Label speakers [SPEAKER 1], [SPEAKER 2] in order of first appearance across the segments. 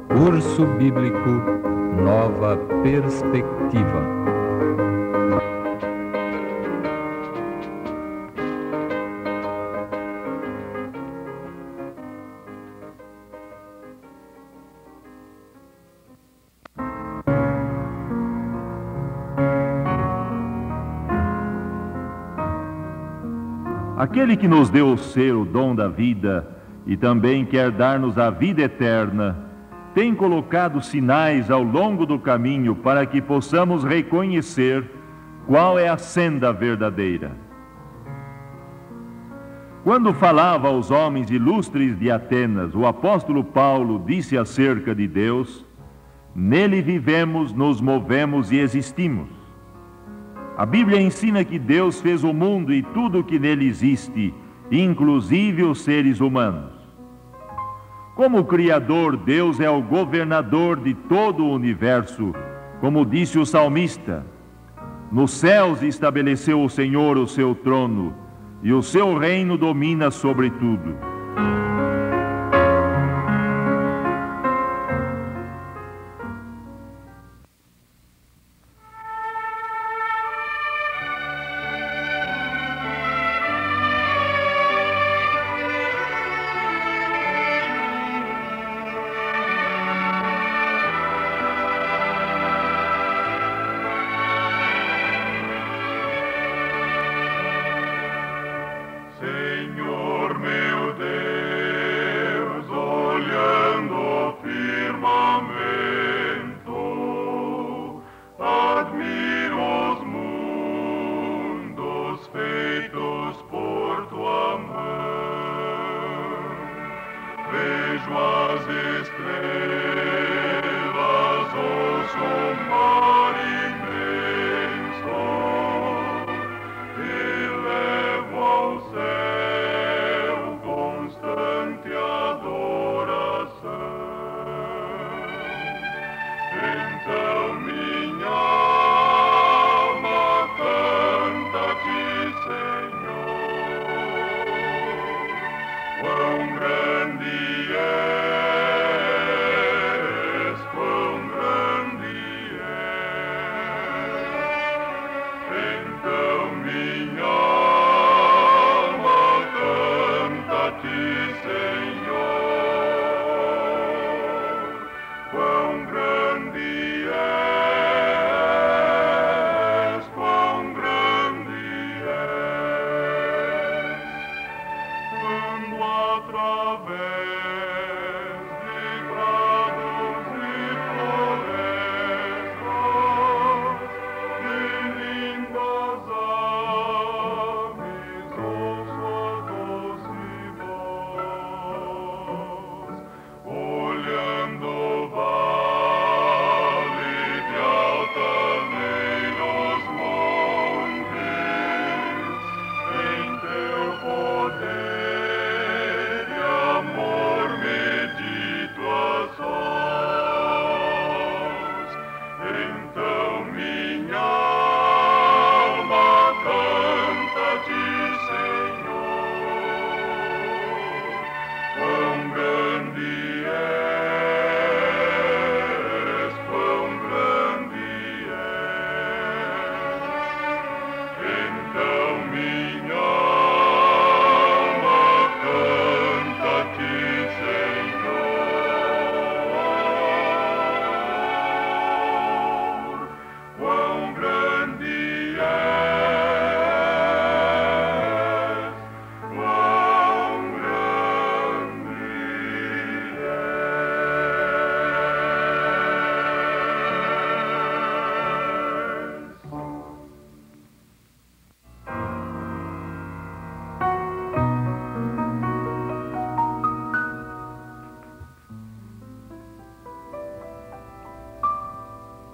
[SPEAKER 1] Curso Bíblico Nova Perspectiva.
[SPEAKER 2] Aquele que nos deu ser o dom da vida e também quer dar-nos a vida eterna, tem colocado sinais ao longo do caminho para que possamos reconhecer qual é a senda verdadeira. Quando falava aos homens ilustres de Atenas, o apóstolo Paulo disse acerca de Deus: nele vivemos, nos movemos e existimos. A Bíblia ensina que Deus fez o mundo e tudo o que nele existe, inclusive os seres humanos. Como Criador, Deus é o governador de todo o universo, como disse o salmista: nos céus estabeleceu o Senhor o seu trono, e o seu reino domina sobre tudo.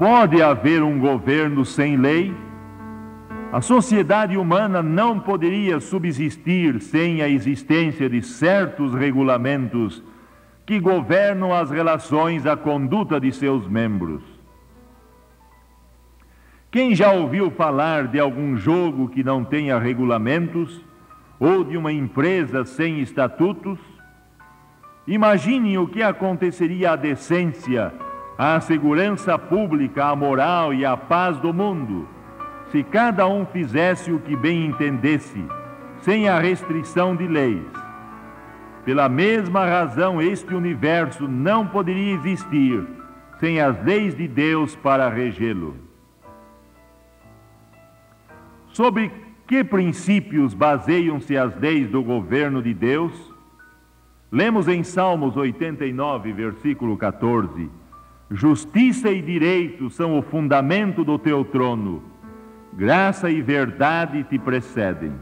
[SPEAKER 2] Pode haver um governo sem lei? A sociedade humana não poderia subsistir sem a existência de certos regulamentos que governam as relações, a conduta de seus membros. Quem já ouviu falar de algum jogo que não tenha regulamentos, ou de uma empresa sem estatutos? Imaginem o que aconteceria à decência, à segurança pública, à moral e à paz do mundo, se cada um fizesse o que bem entendesse, sem a restrição de leis. Pela mesma razão, este universo não poderia existir sem as leis de Deus para regê-lo. Sobre que princípios baseiam-se as leis do governo de Deus? Lemos em Salmos 89, versículo 14: Justiça e direito são o fundamento do teu trono, graça e verdade te precedem.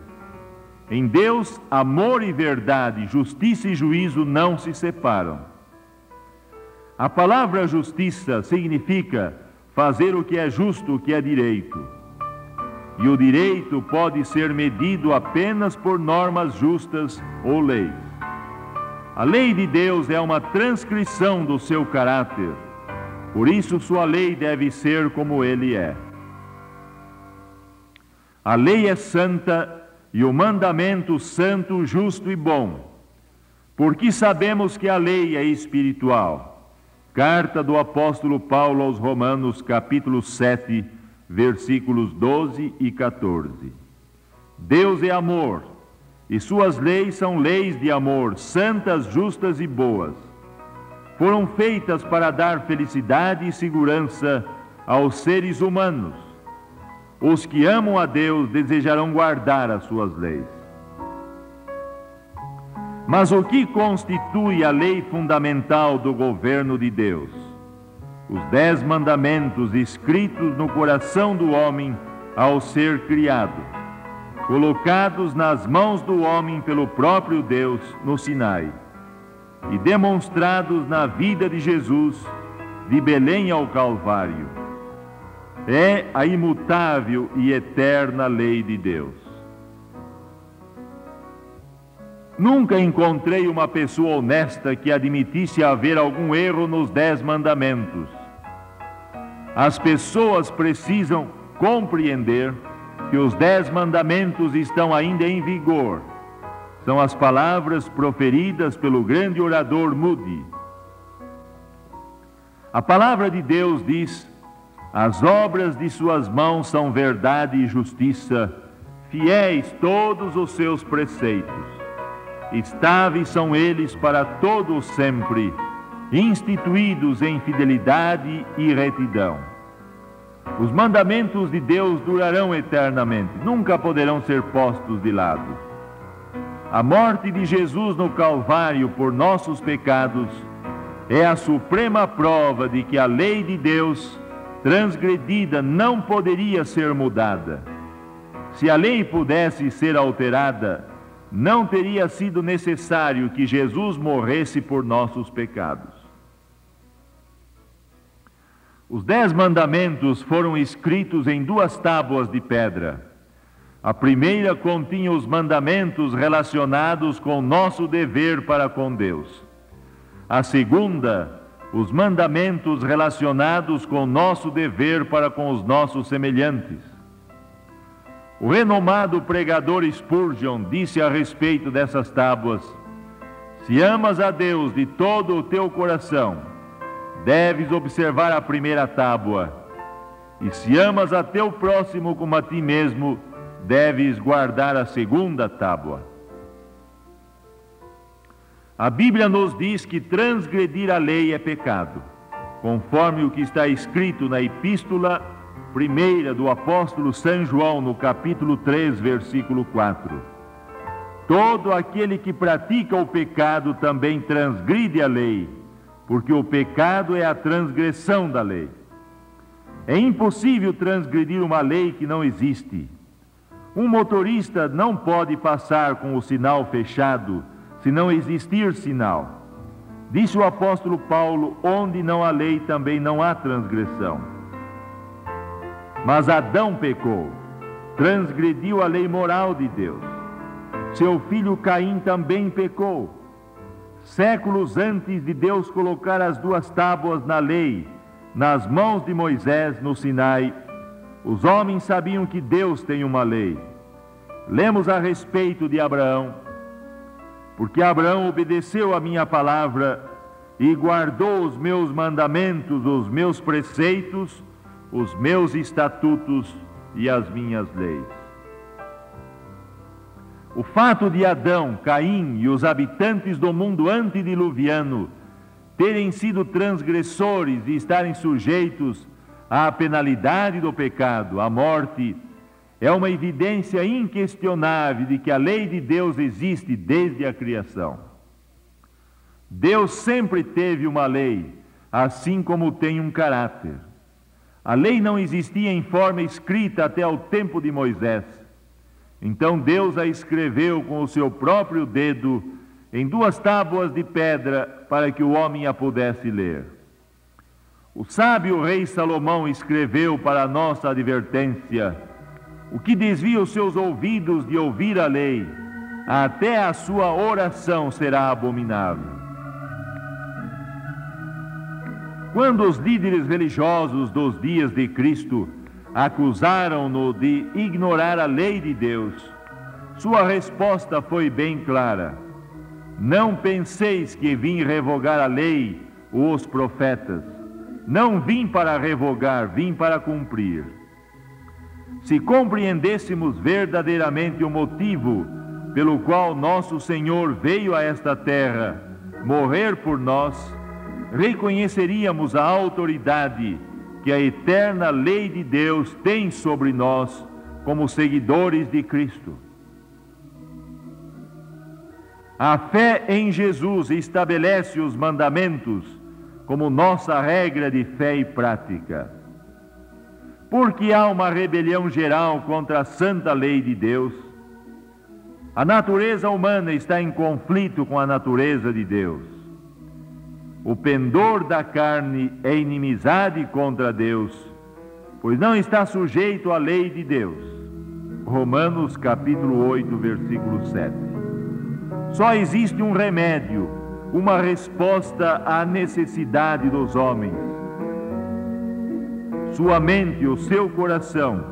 [SPEAKER 2] Em Deus, amor e verdade, justiça e juízo não se separam. A palavra justiça significa fazer o que é justo, o que é direito. E o direito pode ser medido apenas por normas justas ou leis. A lei de Deus é uma transcrição do seu caráter. Por isso, sua lei deve ser como ele é. A lei é santa e o mandamento santo, justo e bom, porque sabemos que a lei é espiritual. Carta do apóstolo Paulo aos Romanos, capítulo 7, versículos 12 e 14. Deus é amor, e suas leis são leis de amor, santas, justas e boas. Foram feitas para dar felicidade e segurança aos seres humanos. Os que amam a Deus desejarão guardar as suas leis. Mas o que constitui a lei fundamental do governo de Deus? Os 10 mandamentos escritos no coração do homem ao ser criado, colocados nas mãos do homem pelo próprio Deus no Sinai, e demonstrados na vida de Jesus, de Belém ao Calvário. É a imutável e eterna lei de Deus. Nunca encontrei uma pessoa honesta que admitisse haver algum erro nos 10 mandamentos. As pessoas precisam compreender que os 10 mandamentos estão ainda em vigor. São as palavras proferidas pelo grande orador Moody. A palavra de Deus diz: as obras de suas mãos são verdade e justiça, fiéis todos os seus preceitos. Estáveis são eles para todo o sempre, instituídos em fidelidade e retidão. Os mandamentos de Deus durarão eternamente, nunca poderão ser postos de lado. A morte de Jesus no Calvário por nossos pecados é a suprema prova de que a lei de Deus transgredida não poderia ser mudada. Se a lei pudesse ser alterada, não teria sido necessário que Jesus morresse por nossos pecados. Os 10 mandamentos foram escritos em 2 tábuas de pedra. A primeira continha os mandamentos relacionados com o nosso dever para com Deus. A segunda, os mandamentos relacionados com o nosso dever para com os nossos semelhantes. O renomado pregador Spurgeon disse a respeito dessas tábuas: se amas a Deus de todo o teu coração, deves observar a primeira tábua, e se amas a teu próximo como a ti mesmo, deves guardar a segunda tábua. A Bíblia nos diz que transgredir a lei é pecado, conforme o que está escrito na Epístola 1 do apóstolo São João, no capítulo 3, versículo 4. Todo aquele que pratica o pecado também transgride a lei, porque o pecado é a transgressão da lei. É impossível transgredir uma lei que não existe. Um motorista não pode passar com o sinal fechado se não existir sinal. Disse o apóstolo Paulo: onde não há lei, também não há transgressão. Mas Adão pecou, transgrediu a lei moral de Deus. Seu filho Caim também pecou. Séculos antes de Deus colocar as 2 tábuas na lei, nas mãos de Moisés no Sinai, os homens sabiam que Deus tem uma lei. Lemos a respeito de Abraão: porque Abraão obedeceu a minha palavra e guardou os meus mandamentos, os meus preceitos, os meus estatutos e as minhas leis. O fato de Adão, Caim e os habitantes do mundo antediluviano terem sido transgressores e estarem sujeitos à penalidade do pecado, à morte, é uma evidência inquestionável de que a lei de Deus existe desde a criação. Deus sempre teve uma lei, assim como tem um caráter. A lei não existia em forma escrita até o tempo de Moisés. Então Deus a escreveu com o seu próprio dedo em 2 tábuas de pedra para que o homem a pudesse ler. O sábio rei Salomão escreveu para a nossa advertência: o que desvia os seus ouvidos de ouvir a lei, até a sua oração será abominável. Quando os líderes religiosos dos dias de Cristo acusaram-no de ignorar a lei de Deus, sua resposta foi bem clara: não penseis que vim revogar a lei ou os profetas. Não vim para revogar, vim para cumprir. Se compreendêssemos verdadeiramente o motivo pelo qual nosso Senhor veio a esta terra morrer por nós, reconheceríamos a autoridade que a eterna lei de Deus tem sobre nós como seguidores de Cristo. A fé em Jesus estabelece os mandamentos como nossa regra de fé e prática. Porque há uma rebelião geral contra a santa lei de Deus. A natureza humana está em conflito com a natureza de Deus. O pendor da carne é inimizade contra Deus, pois não está sujeito à lei de Deus. Romanos capítulo 8, versículo 7. Só existe um remédio, uma resposta à necessidade dos homens. Sua mente, o seu coração,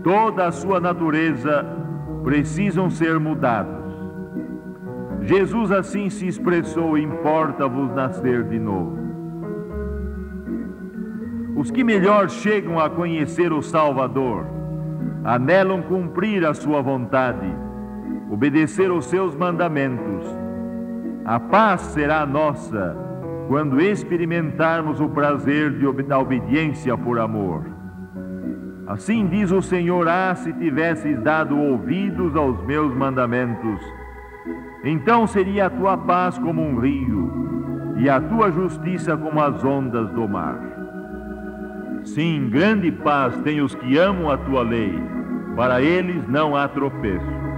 [SPEAKER 2] toda a sua natureza precisam ser mudados. Jesus assim se expressou: importa-vos nascer de novo. Os que melhor chegam a conhecer o Salvador anelam cumprir a sua vontade, obedecer os seus mandamentos. A paz será nossa quando experimentarmos o prazer da obediência por amor. Assim diz o Senhor: se tivesses dado ouvidos aos meus mandamentos, então seria a tua paz como um rio, e a tua justiça como as ondas do mar. Sim, grande paz têm os que amam a tua lei, para eles não há tropeço.